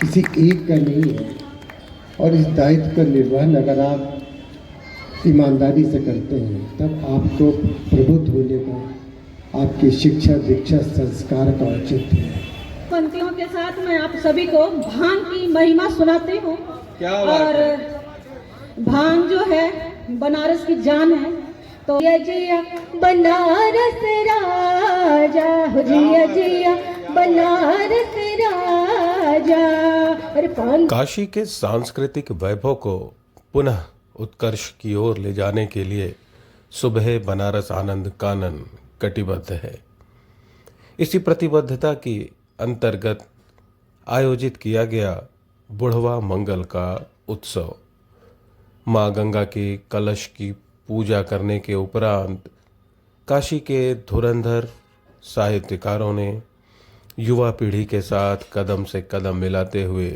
किसी एक का नहीं है। और इस दायित्व का निर्वहन अगर आप ईमानदारी से करते हैं तब आपको प्रबुद्ध होने का, आपकी शिक्षा दीक्षा संस्कार का औचित्य है। पंक्तियों के साथ मैं आप सभी को भांग की महिमा सुनाती हूँ। और भांग जो है बनारस की जान है। तो जिया जिया बनारस राजा, हो जिया जिया बनारस राजा। काशी के सांस्कृतिक वैभव को पुनः उत्कर्ष की ओर ले जाने के लिए सुबह बनारस आनंद कानन कटिबद्ध है। इसी प्रतिबद्धता की अंतर्गत आयोजित किया गया बुढ़वा मंगल का उत्सव। माँ गंगा के कलश की पूजा करने के उपरांत काशी के धुरंधर साहित्यकारों ने युवा पीढ़ी के साथ कदम से कदम मिलाते हुए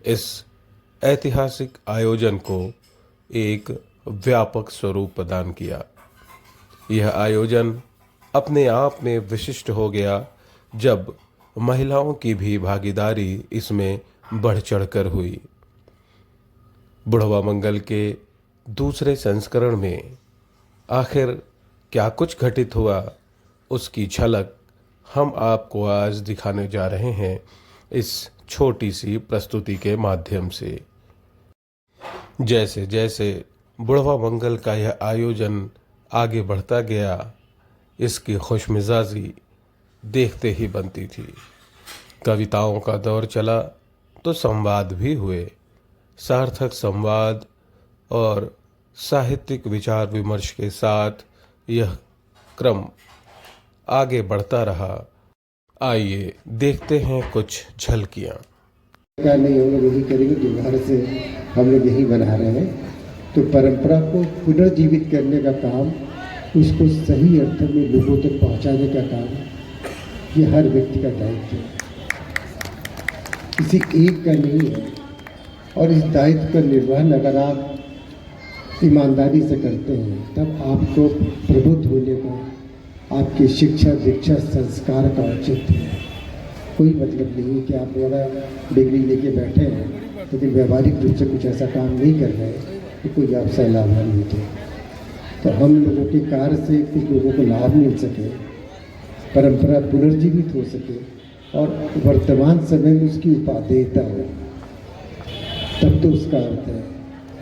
इस ऐतिहासिक आयोजन को एक व्यापक स्वरूप प्रदान किया। यह आयोजन अपने आप में विशिष्ट हो गया जब महिलाओं की भी भागीदारी इसमें बढ़ चढ़कर हुई। बुढ़वा मंगल के दूसरे संस्करण में आखिर क्या कुछ घटित हुआ, उसकी झलक हम आपको आज दिखाने जा रहे हैं इस छोटी सी प्रस्तुति के माध्यम से। जैसे जैसे बुढ़वा मंगल का यह आयोजन आगे बढ़ता गया, इसकी खुशमिजाजी देखते ही बनती थी। कविताओं का दौर चला तो संवाद भी हुए। सार्थक संवाद और साहित्यिक विचार विमर्श के साथ यह क्रम आगे बढ़ता रहा। आइए देखते हैं कुछ झलकियाँ। नहीं, हम लोग यही करेंगे, दोबारा से हम लोग यही बना रहे हैं। तो परंपरा को पुनर्जीवित करने का काम, उसको सही अर्थ में लोगों तक पहुंचाने का काम, ये हर व्यक्ति का दायित्व है, किसी एक का नहीं है। और इस दायित्व का निर्वहन अगर आप ईमानदारी से करते हैं तब आपको प्रबुद्ध होने का, आपकी शिक्षा दीक्षा संस्कार का औचित्य है। कोई मतलब नहीं कि आप बड़ा डिग्री लेके बैठे हैं लेकिन व्यवहारिक रूप से कुछ ऐसा काम नहीं कर रहे तो कोई आपसे लाभान्वित है। तो हम लोगों के कार्य से कुछ लोगों को लाभ मिल सके, परंपरा पुनर्जीवित हो सके और वर्तमान समय में उसकी उपादेयता हो, तब तो उसका अर्थ है।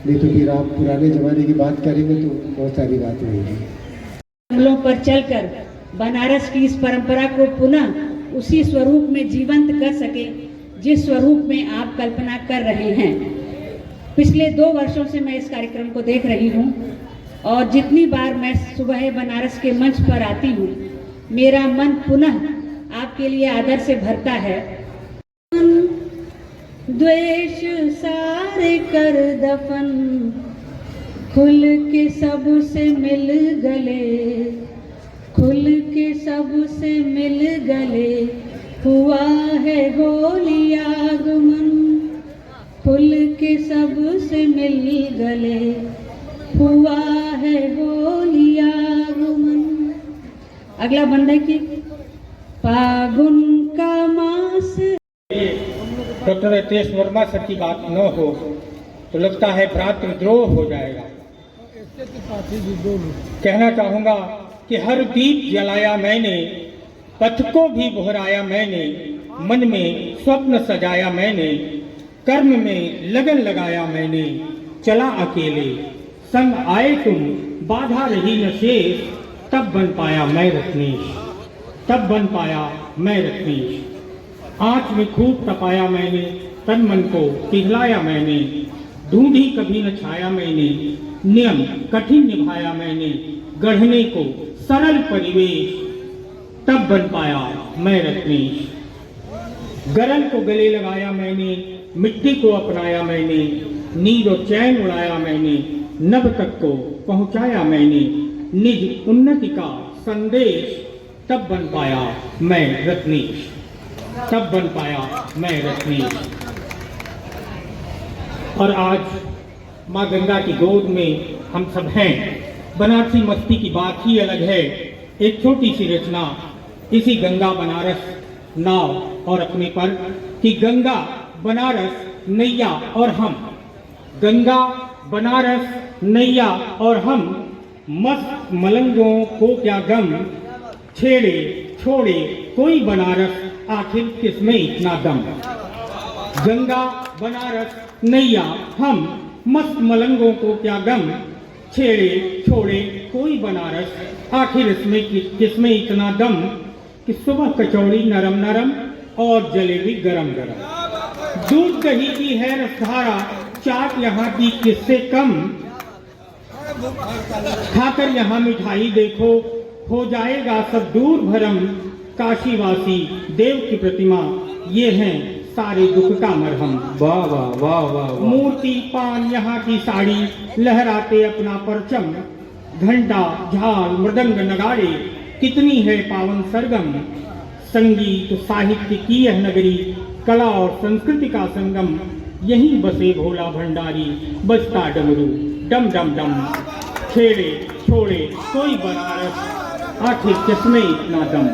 नहीं तो फिर आप पुराने ज़माने की बात करेंगे तो बहुत सारी बातें होंगी। जंगलों पर चलकर बनारस की इस परंपरा को पुनः उसी स्वरूप में जीवंत कर सके जिस स्वरूप में आप कल्पना कर रहे हैं। पिछले 2 वर्षों से मैं इस कार्यक्रम को देख रही हूँ और जितनी बार मैं सुबह बनारस के मंच पर आती हूँ, मेरा मन पुनः आपके लिए आदर से भरता है। द्वेष सारे कर दफन, खुल के सब से मिल गले, खुल के सब से मिल गले, हुआ है होली आगमन, खुल के सब से मिल गले, हुआ है होली आगमन। अगला बंद है कि फागुन का मास। डॉक्टर रितेश वर्मा सर की बात न हो तो लगता है भ्रातृद्रोह हो जाएगा। कहना चाहूंगा कि हर दीप जलाया मैंने, पथ को भी दोहराया मैंने, मन में स्वप्न सजाया मैंने, कर्म में लगन लगाया मैंने, चला अकेले संग आए तुम, बाधा रही न शेष, तब बन पाया मैं रत्नेश, तब बन पाया मैं रत्नेश। आँच में खूब तपाया मैंने, तन मन को पिघलाया मैंने, ढूंढी कभी न छाया मैंने, नियम कठिन निभाया मैंने, गढ़ने को सरल परिवेश, तब बन पाया मैं रत्नेश। गरल को गले लगाया मैंने, मिट्टी को अपनाया मैंने, नीर और चैन उड़ाया मैंने, नभ तक को पहुंचाया मैंने, निज उन्नति का संदेश, तब बन पाया मैं रत्नेश, तब बन पाया मैं रत्नेश। और आज माँ गंगा की गोद में हम सब हैं। बनारसी मस्ती की बात ही अलग है। एक छोटी सी रचना इसी गंगा बनारस नाव और अपने पर कि गंगा बनारस नैया और हम, गंगा बनारस नैया और हम, मस्त मलंगों को क्या गम, छेड़े छोड़े कोई बनारस आखिर किसमें इतना दम। गंगा बनारस नैया हम, मस्त मलंगों को क्या गम, छेड़े छोड़े कोई बनारस आखिर इसमें किसमें इतना दम, कि सुबह कचौड़ी नरम नरम और जलेबी गरम गरम। दूध दही की है रसधारा, चाट यहाँ की किससे कम, खाकर यहाँ मिठाई देखो हो जाएगा सब दूर भरम। काशीवासी देव की प्रतिमा, ये हैं सारे दुख का मरहम। वाह वाह वाह वाह वाह। मूर्ति पान यहाँ की साड़ी, लहराते अपना परचम, घंटा झाल मृदंग नगाड़े कितनी है पावन सरगम। संगीत साहित्य की यह नगरी, कला और संस्कृति का संगम, यहीं बसे भोला भंडारी, बजता डमरू डम डम डम। छेड़े छोड़े कोई बनारस आखिर किसमें इतना दम।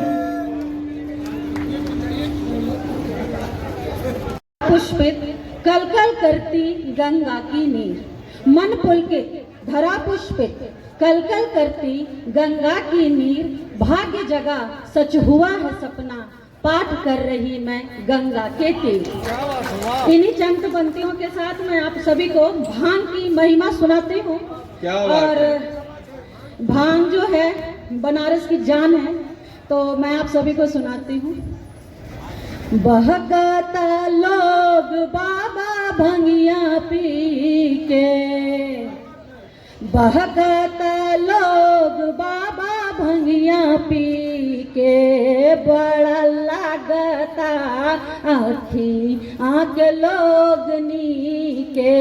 पुष्पित कलकल करती गंगा की नीर, मन पुलकित धरा पुष्पित कलकल करती गंगा की नीर। भाग्य जगा सच हुआ है सपना, पाठ कर रही मैं गंगा के तीर। इन्हीं चंद पंक्तियों के साथ मैं आप सभी को भांग की महिमा सुनाती हूँ। और भांग जो है बनारस की जान है, तो मैं आप सभी को सुनाती हूँ। बहकता लोग बाबा भंगिया पी के, बहकता लोग बाबा भंगिया पी के, बड़ा लागता आँखी आँख लोगनी के,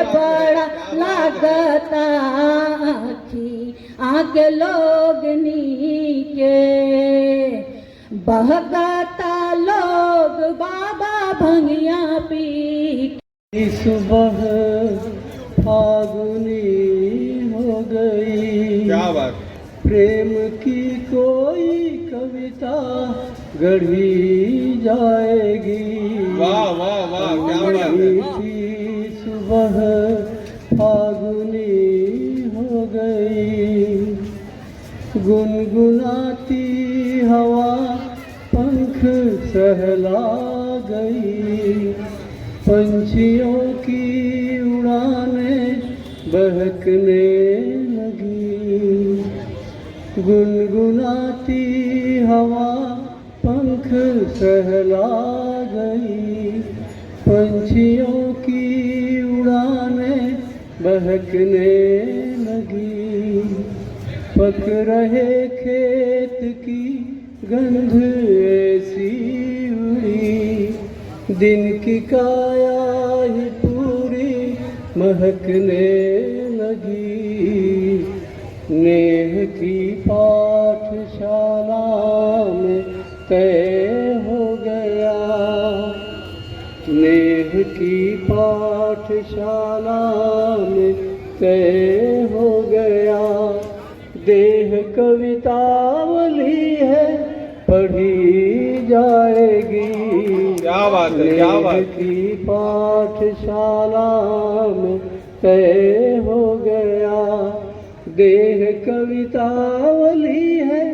बड़ा लागता आँखी आँख लोगनी के। बहकता लोग बाबा भंगिया पी के। सुबह फागुनी हो गई, क्या बात। प्रेम की कोई कविता गढ़ी जाएगी। वाह वाह वाह, क्या बात है। सुबह फागुनी हो गई, गुनगुनाती हवा पंख सहला गई, पंछियों की उड़ानें बहकने लगी। गुनगुनाती हवा पंख सहला गई, पंछियों की उड़ानें बहकने लगी। पक रहे खेत की गंध ऐसी उड़ी, दिन की काया ही पूरी महकने लगी। नेह की पाठशाला में तय हो गया, नेह की पाठशाला में तय हो गया। देह कवितावली है पढ़ी जाएगी। क्या बात है, क्या बात। की पाठशाला में तय हो गया, देह कवितावली है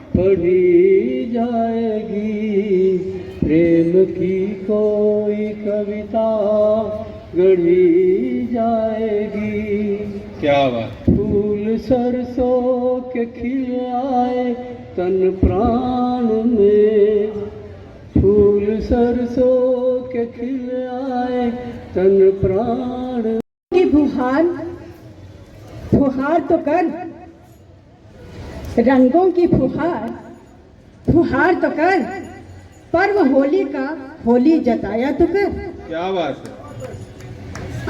पढ़ी जाएगी। प्रेम की कोई कविता गढ़ी जाएगी। क्या बात। फूल सरसों के खिल आए तन प्राण में, फूल सरसों के खिल आए तन प्राण। की फुहार फुहार तो कर, रंगों की फुहार फुहार तो कर, पर्व होली का होली जताया तो कर। क्या बात है।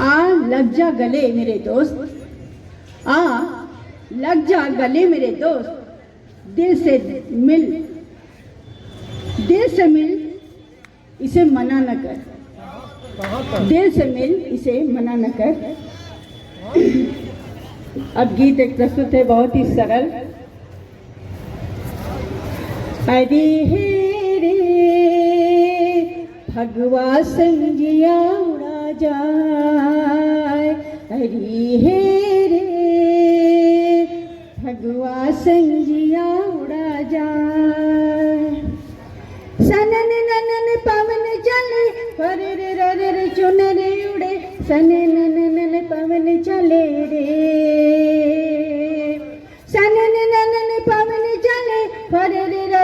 आ लग जा गले मेरे दोस्त, आ लग जा गले मेरे दोस्त, दिल से मिल, दिल से मिल इसे मना न कर, दिल से मिल इसे मना न कर। अब गीत एक प्रस्तुत है बहुत ही सरल। अरे रे भगवा संजिया उड़ा जाए, हरी हे रे भगवा संजिया उड़ा जाए। सनन ननन पवन चले रे रे रे चुनरे उड़े, सनन ननन पवन चले रे, सनन ननन पवन चले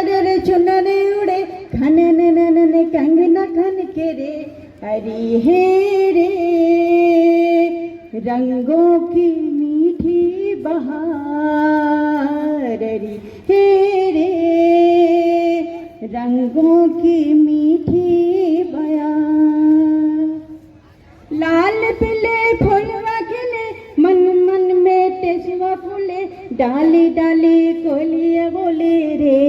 रे रे चुनरे उड़े, खनन ननन कंगना खन के रे, हरी हे रे रंगों की मीठी बहार, हरी हे रे रंगों की मीठी बयार। लाल पीले फूलवा खिले, मन मन में टेसवा फूले, डाली डाली कोलिया बोले रे।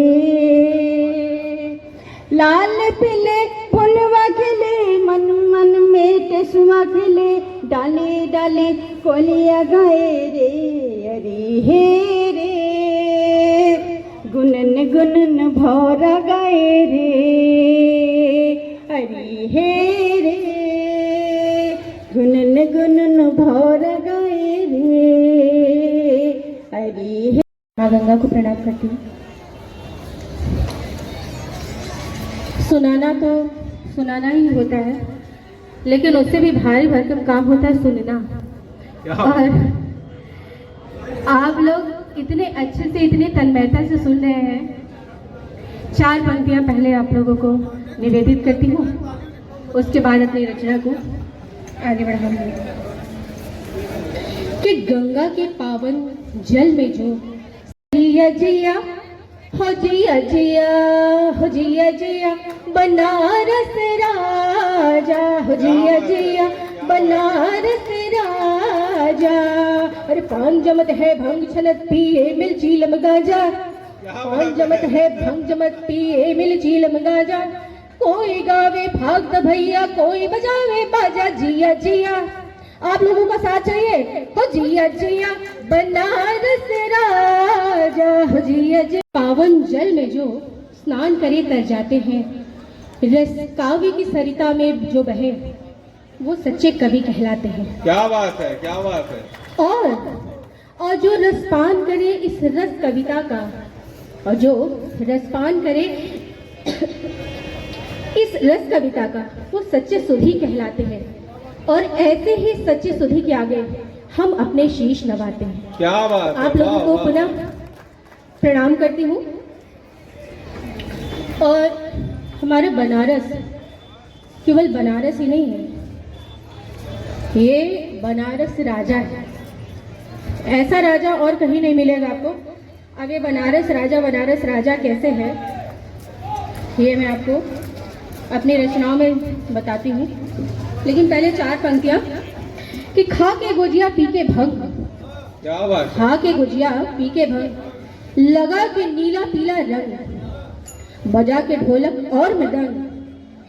लाल पीले फूलवा खिले, मन मन में टेसवा खिले, डाली डाली कोलिया गाए रे, हरी हे रे गुनन गुनन भौरा गाए रे, हरी हे रे गुनन गुनन भौरा गाए रे, हरी हे। माँ गंगा को प्रणाम करती हूँ। सुनाना तो सुनाना ही होता है, लेकिन उससे भी भारी भरकम काम होता है सुनना। और आप लोग इतने अच्छे से इतने तन्मयता से सुन रहे हैं। 4 पंक्तियां पहले आप लोगों को निवेदित करती हूँ, उसके बाद अपनी रचना को आगे बढ़ाऊंगी। कि गंगा के पावन जल में जो जिया जिया हो जिया जिया हो जिया जिया बनारस राजा, हो जिया जिया बनारस राजा। अरे पान जमत है भंग छनत पिए मिल चीलम गाजा, पान जमत है भंग जमत पिए मिल चीलम गाजा। कोई गावे भाग भैया, कोई बजावे बाजा, जिया जिया। आप लोगों का साथ चाहिए हो जिया जिया बनारस राजा, हो जिया जिया। पावन जल में जो स्नान करे तर जाते हैं, रस काव्य की सरिता में जो बहे वो सच्चे कवि कहलाते हैं। क्या बात है, क्या बात है। और जो रसपान करे इस रस कविता का, और जो रसपान करे इस रस कविता का, वो सच्चे सुधी कहलाते हैं। और ऐसे ही सच्चे सुधी के आगे हम अपने शीश नवाते हैं। क्या बात है, आप लोगों को पुनः प्रणाम करती हूँ। और हमारा बनारस केवल बनारस ही नहीं है, ये बनारस राजा है। ऐसा राजा और कहीं नहीं मिलेगा आपको। अब ये बनारस राजा कैसे है, ये मैं आपको अपनी रचनाओं में बताती हूँ। लेकिन पहले 4 पंक्तियाँ। कि खा के गुजिया पी के भंग, क्या बात है। खा के गुजिया पी के भंग, लगा के नीला पीला रंग, बजा के ढोलक और मृदंग,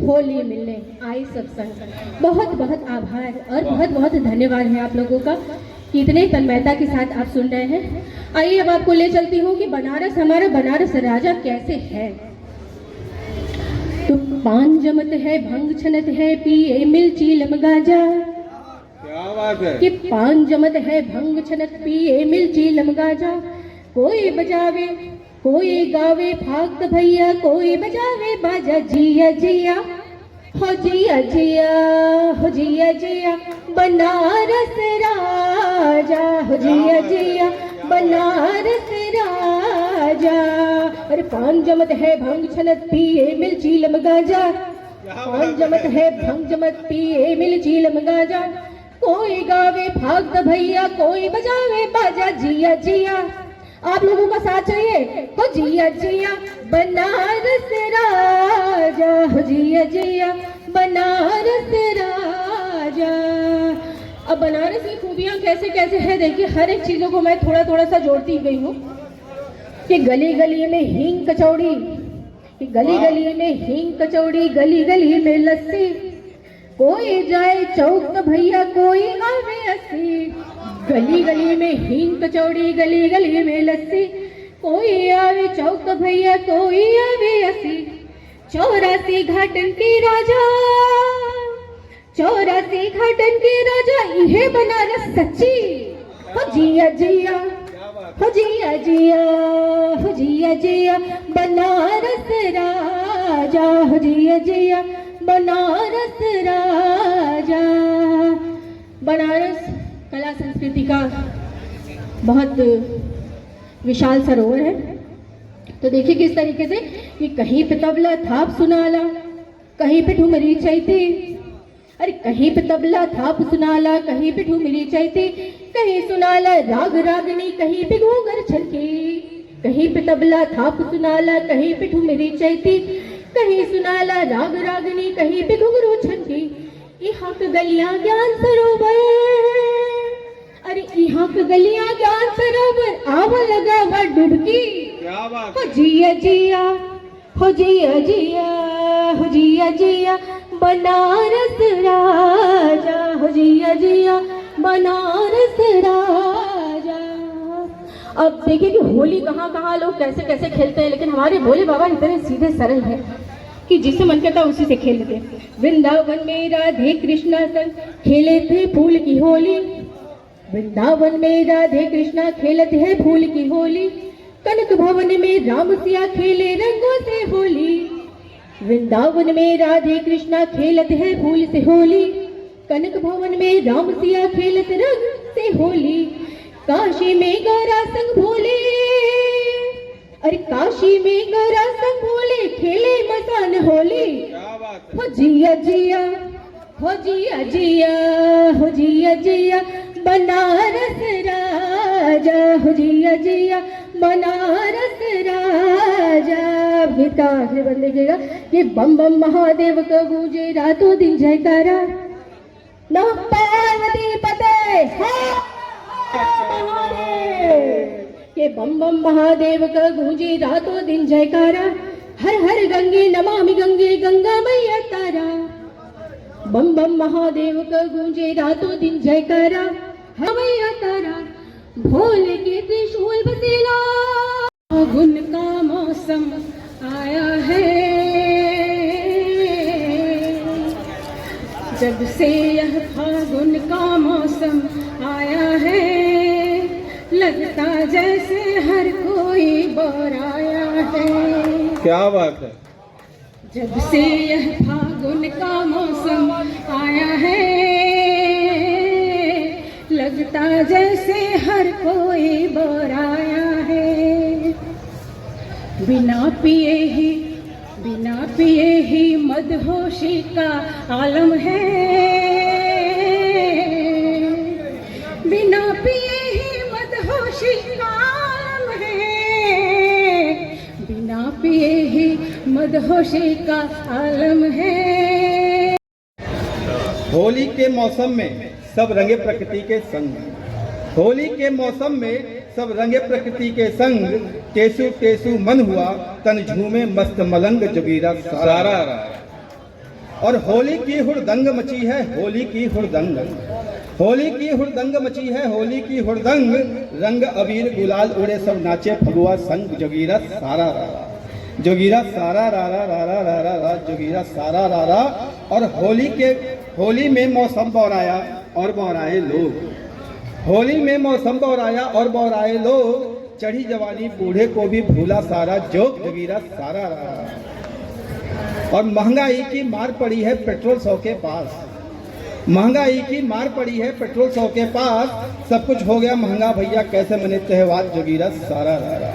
होली मिलने आए सब संग। बहुत बहुत आभार और बहुत बहुत धन्यवाद है आप लोगों का कि इतने तन्मयता के साथ आप सुन रहे हैं। आइए अब आपको ले चलती हूँ कि बनारस, हमारा बनारस राजा कैसे है। तो पान जमत है भंग छनत है पिए मिल चीलम गाजा, क्या बात है। कि पान जमत है भंग छनत पिए मिल चीलम गाजा। कोई बजावे कोई गावे फाक्त भैया, कोई बजावे बाजा, जिया जिया हो जिया जिया हो जिया जिया बनारस राजा, हो जिया जिया बनारस राजा। अरे पान जमत है भंग छनत पिए मिल चीलम गाजा, पान जमत है भंग जमत पिए मिल चीलम गाजा। कोई गावे फाक्त भैया, कोई बजावे बाजा, जिया जिया। आप लोगों का साथ चाहिए हो जिया जिया बनारस राजा, हो जिया जिया बनारस राजा। अब बनारस की खूबियां कैसे कैसे है देखिए। हर एक चीजों को मैं थोड़ा थोड़ा सा जोड़ती गई हूँ। कि गली गली में हींग कचौड़ी, कि गली गली में हींग कचौड़ी, गली गली में लस्सी। कोई जाए चौक तो भैया, कोई आवे अस्सी। गली गली में हींग कचौड़ी, गली गली में लस्सी। कोई आवे चौक तो भैया, कोई आवे अस्सी। चौरासी घाटन के राजा, चौरासी घाटन के राजा, इहे बनारस सच्ची। हो जिया जिया, हो जिया जिया, हो जिया जिया बनारस राजा, हो जिया जिया बनारस राजा। बनारस कला संस्कृति का बहुत विशाल सरोवर है। तो देखिए किस तरीके से कि कहीं पे तबला थाप सुनाला, कहीं पे ठुमरी चैती, अरे कहीं पे तबला थाप सुनाला, कहीं पे ठुमरी चैती, कहीं सुनाला राग रागनी, कहीं पे घूंगर छलकी, कहीं पे तबला थाप सुनाला, कहीं पे ठुमरी चैती, कहीं सुनाला राग रागनी, कहीं पे घुंघरू छलकी। यहाँ के गलियां ज्ञान सरोवर, अरे यहाँ के गलियां ज्ञान सरोवर, आवा लगावा डुबकी। क्या बात हो जिया जिया, हो जिया जिया, हो जिया जिया बनारस राजा, हो जिया जिया बनारस राजा। अब देखिए कि होली कहाँ कहाँ लोग कैसे कैसे खेलते हैं, लेकिन हमारे भोले बाबा इतने सीधे सरल हैं कि जिसे मन करता उसी से खेल लेते। वृंदावन में राधे कृष्णा संग खेले थे फूल की होली, वृंदावन में राधे कृष्णा खेलते हैं फूल की होली, कनक भवन में राम सिया खेले रंगों से होली, वृंदावन में राधे कृष्णा खेलते हैं फूल से होली, कनक भवन में राम सिया खेलते रंग से होली। काशी में गौरा संग भोले, अरे काशी में गौरा संग भोले खेले मसान होली। क्या बात है। हो जिया जिया, हो जिया जिया, हो जिया जिया बनारस राजा, हो जिया जिया बनारस राजा। गीत का आखिरी बंद देखिएगा, ये बम बम महादेव का गूंजे रातों दिन जयकारा, नमः पार्वती पते के बम बम महादेव का गूंजे रातों दिन जयकारा, हर हर गंगे नमामि गंगे गंगा मैया तारा। बम बम महादेव का गूंजे रातों दिन जयकारा, हर मैया तारा। भोले के त्रिशूल बसेला, फागुन का मौसम आया है, जब से यह फागुन का मौसम आया है, लगता जैसे हर कोई बोराया है। क्या बात है। जब से यह फागुन का मौसम आया है, लगता जैसे हर कोई बोराया है। बिना पिए ही मदहोशी का आलम है, बिना पिए ही मदहोशी का आलम है, बिना पिए ही मदहोशी का आलम है। होली के मौसम में सब रंगे प्रकृति के संग, होली के मौसम में सब रंगे प्रकृति के संग, टेसु टेसु मन हुआ तन झूमे मस्त मलंग जोगीरा सारा। और होली की हुड़दंग मची है, होली की हुड़दंग, होली की हुड़दंग मची है, होली की हुड़दंग। रंग अबीर गुलाल उड़े सब नाचे फगुआ संग, जोगीरा सारा रारा, जोगीरा सारा रारा रारा रारा रा, जोगीरा सारा रारा। और होली में मौसम बौराया और बौराए लोग, होली में मौसम बौराया और बौराए लोग। चढ़ी जवानी बूढ़े को भी भूला सारा, जोग जोगीरा सारा रारा। और महंगाई की मार पड़ी है पेट्रोल 100 के पास, महंगाई की मार पड़ी है पेट्रोल 100 के पास। सब कुछ हो गया महंगा भैया, कैसे मने त्योहार, जोगीरा सारा रारा,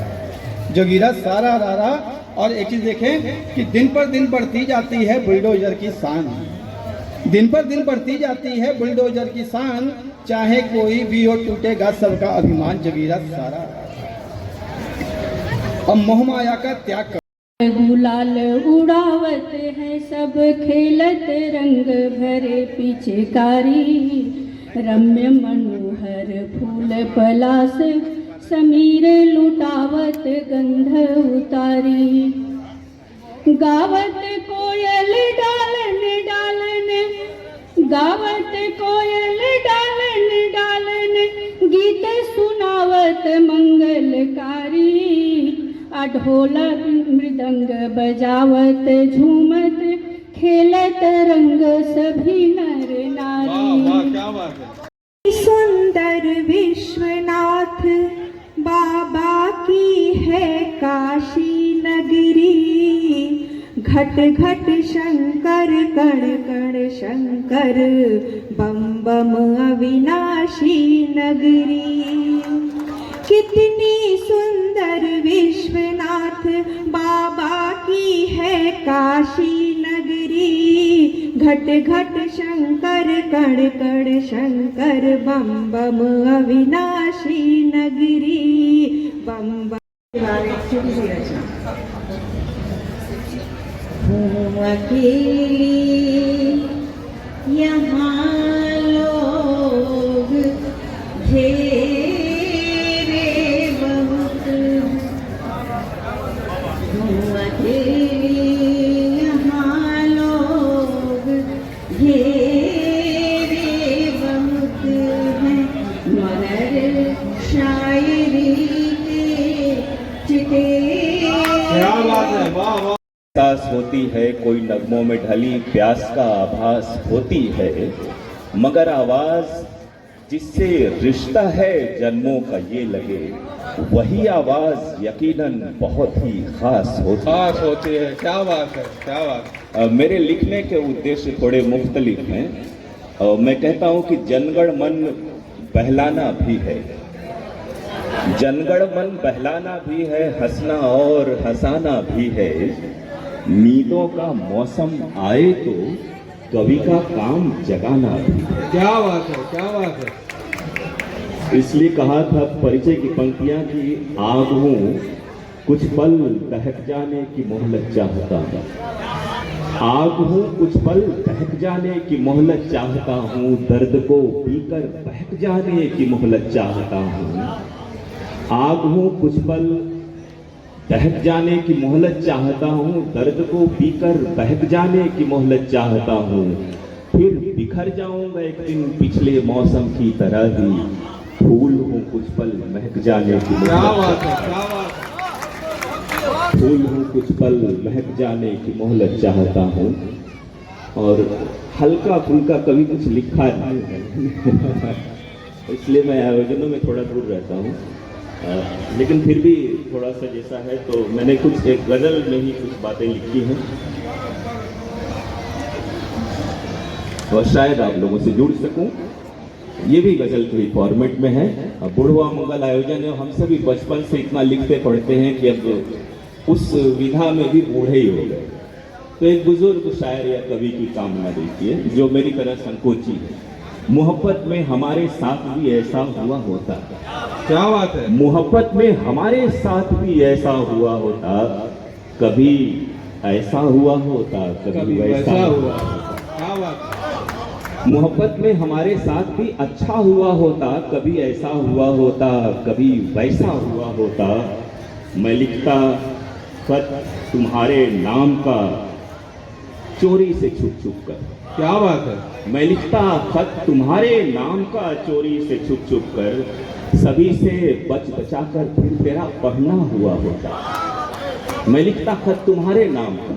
जोगीरा सारा रारा। और एक चीज देखें कि दिन पर दिन बढ़ती जाती है बुलडोजर की शान, दिन पर दिन बढ़ती जाती है बुलडोजर की शान। चाहे कोई भी हो टूटेगा सबका अभिमान, जोगीरा सारा। अब मोह माया का त्याग कर, गुलाल उड़ावत है सब खेलत रंग भरे पिचकारी, रम्य मनोहर फूल पलास समीर लुटावत गंध उतारी। गावत कोयल डालन डालन, गावत कोयल डालन डालन, गीत सुनावत मंगलकारी। ढोलक मृदंग बजावत झूमत खेलत रंग सभी नर नारी। क्या बात है। सुंदर विश्वनाथ बाबा की है काशी नगरी, घट घट शंकर कण कण शंकर, बम बम अविनाशी नगरी। कितनी सुंदर विश्वनाथ बाबा की है काशी नगरी, घट घट शंकर कण कण शंकर, बम बम अविनाशी नगरी, बम बम। हूँ अकेली यहाँ लोग घेरे बहुत, हूँ अकेली यहाँ लोग घेरे बहुत हैं, मगर शायरी के चिते। क्या बात है, वाह वाह। एहसास होती है कोई नगमों में ढली प्यास का आभास होती है, मगर आवाज जिससे रिश्ता है जन्मों का ये लगे, वही आवाज यकीनन बहुत ही खास होती है। क्या बात है, क्या बात है। मेरे लिखने के उद्देश्य थोड़े मुख्तलिफ हैं। मैं कहता हूँ कि जनगण मन बहलाना भी है, जनगण मन बहलाना भी है, हंसना और हंसाना भी है। नींदों का मौसम आए तो कवि का काम जगाना भी है। क्या बात है, क्या बात है। इसलिए कहा था परिचय की पंक्तियां कि आग हूं कुछ पल दहक जाने की मोहलत चाहता हूं, आग हूं कुछ पल दहक जाने की मोहलत चाहता हूं, दर्द को पीकर बहक जाने की मोहलत चाहता हूं। आग हूं कुछ पल दहक जाने की मोहलत चाहता हूँ, दर्द को पीकर बहक जाने की मोहलत चाहता हूँ, फिर बिखर जाऊंगा एक दिन पिछले मौसम की तरह ही, फूल हूँ कुछ पल महक जाने की क्या मोहलत, बात है, क्या बात है। फूल हूँ कुछ पल महक जाने की मोहलत चाहता हूँ। और हल्का फुल्का कभी कुछ लिखा नहीं है इसलिए मैं आयोजनों में थोड़ा दूर रहता हूँ, लेकिन फिर भी थोड़ा सा जैसा है तो मैंने कुछ एक गजल में ही कुछ बातें लिखी हैं और शायद आप लोगों से जुड़ सकूं। ये भी गजल के फॉर्मेट में है। बुढ़वा मंगल आयोजन है, हम सभी बचपन से इतना लिखते पढ़ते हैं कि अब उस विधा में भी बूढ़े ही हो गए। तो एक बुजुर्ग शायर या कवि की कामना देखिए जो मेरी तरह संकोची है। मोहब्बत में हमारे साथ भी ऐसा हुआ होता, क्या बात है। मोहब्बत में हमारे साथ भी ऐसा हुआ होता, कभी ऐसा हुआ होता कभी वैसा हुआ। क्या बात है। मोहब्बत में हमारे साथ भी अच्छा हुआ होता, कभी ऐसा हुआ होता कभी वैसा हुआ होता। मैं लिखता खत तुम्हारे नाम का चोरी से छुप छुप कर। क्या बात है। मैं लिखता खत तुम्हारे नाम का चोरी से छुप छुप कर, सभी से बच बचा कर फिर तेरा पढ़ना हुआ होता। मैं लिखता खत तुम्हारे नाम का।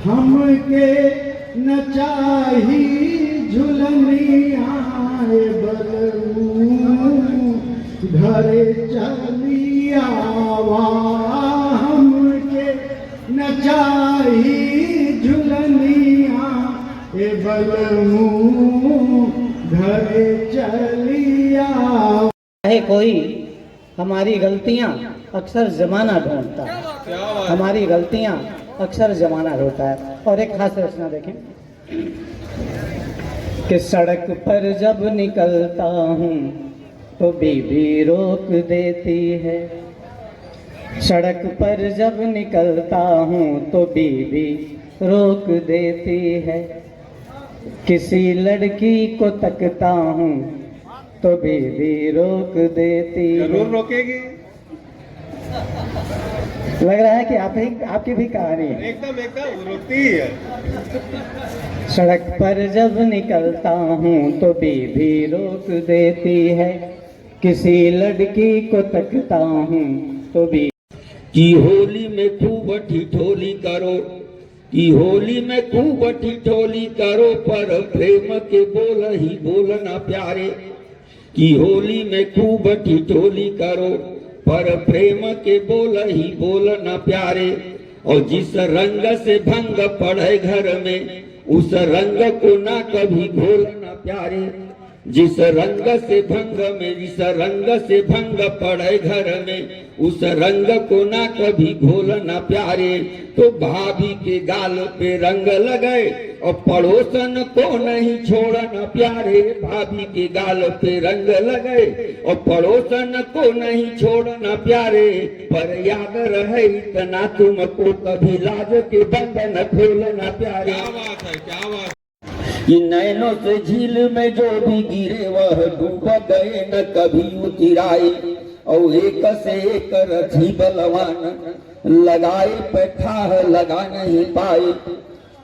हमके न चाही झुलनिया बलू, घरे चलिया हमके न चाही झुलनिया बलू, घरे चलिया। चाहे कोई हमारी गलतियां अक्सर जमाना ढूंढता है, हमारी गलतियां अक्सर जमाना ढूंढता है। और एक खास रचना देखें कि सड़क पर जब निकलता हूँ तो बीबी रोक देती है, सड़क पर जब निकलता हूँ तो बीबी रोक देती है। किसी लड़की को तकता हूँ तो बीबी रोक देती है। जरूर रोकेगी। लग रहा है कि आपकी भी कहानी है। एकदम एकदम रोकती ही है। सड़क पर जब निकलता हूँ तो बीवी रोक देती है, किसी लड़की को तकता हूँ तो भी कि होली में खूब ठिठोली करो, कि होली में खूब ठिठोली करो, पर प्रेम के बोल ही बोलना प्यारे। कि होली में खूब ठिठोली करो, पर प्रेम के बोल ही बोलना प्यारे। और जिस रंग से भंग पड़े घर में, उस रंग को ना कभी घोलना प्यारे। जिस रंग से भंग में, जिस रंग से भंग पड़े घर में, उस रंग को ना कभी घोलना प्यारे। तो भाभी के गाल पे रंग लगे और पड़ोसन को नहीं छोड़ना प्यारे। भाभी के गाल पे रंग लगे और पड़ोसन को नहीं छोड़ना प्यारे। पर याद रहे इतना तुमको, कभी लाज के बंधन खोलना प्यारे। क्या बात है, क्या बात। कि नैनों से झील में जो भी गिरे वह डूब गए न कभी उतराए। और एक से एक रथी बलवान लगाए पैठा लगा नहीं पाए।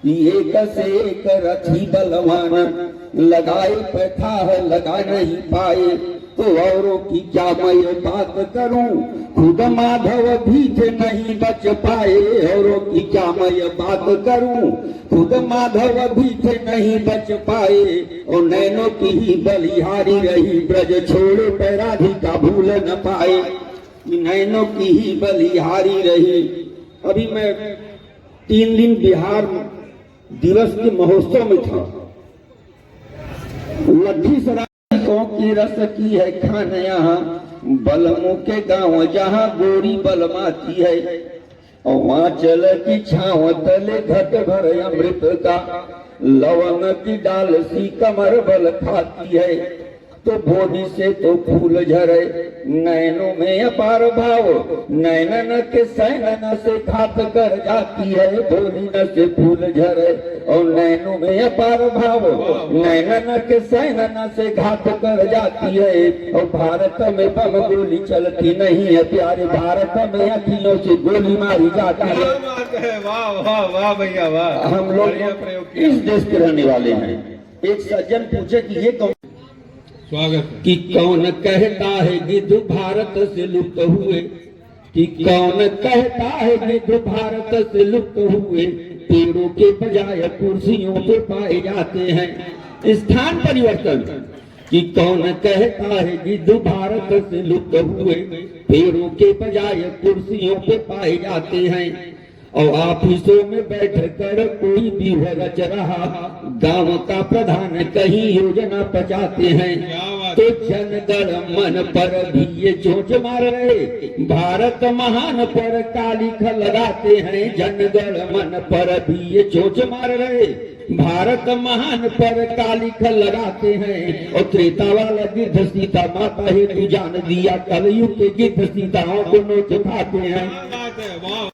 एक से एक रथी बलवान लगाए पैठा लगा नहीं पाए। तो औरों की क्या मैं बात करूं, खुद माधव भी थे नहीं बच पाए। औरों की क्या मैं बात करूं, खुद माधव भी थे नहीं बच पाए। और नैनों की ही बलिहारी रही, ब्रज छोड़े पे राधिका भूल न पाए। नैनों की ही बलिहारी रही। अभी मैं 3 दिन बिहार दिवस के महोत्सव में था। लखीसराय की रस की है खान यहाँ, बलमू के गांव जहाँ गोरी बलमाती है। और वहाँ चल की छाव तले घट भर अमृत का, लवंग की डाल सी कमर बल खाती है। तो भोरी से तो फूल झरे, नैनों में अपार भाव, नैनन के सैनन से खात कर जाती है। भोरी न से फूल झरे और नैनों में अपार भाव, नैनन के सैनन से घात कर जाती है। और भारत में बम गोली चलती नहीं है प्यारे, भारत में अखिलों से गोली मारी जाती है। वाह वाह वाह भैया वाह। हम लोग इस देश के रहने वाले हैं। एक सज्जन पूछे कि ये कौन स्वागत कि कौन कहता है गिद्ध भारत से लुप्त हुए, कि कौन कहता है गिद्ध भारत से लुप्त हुए। पेड़ों के बजाय कुर्सियों पे पाए जाते हैं स्थान परिवर्तन। कि कौन कहता है गिद्ध भारत से लुप्त हुए, पेड़ों के बजाय कुर्सियों पे पाए जाते हैं। और ऑफिसों में बैठ कर कोई भी रच रहा, गांव का प्रधान कहीं योजना पचाते हैं। तो जनगण मन पर भी ये चोट मार रहे, भारत महान पर कालिख लगाते हैं। जनगण मन पर भी ये चोट मार रहे, भारत महान पर कालिख लगाते हैं। और त्रेता वाला गिद्ध सीता माता हेतु जान दिया, कलयुग के गिद्ध सीताओं को नोच खाते हैं।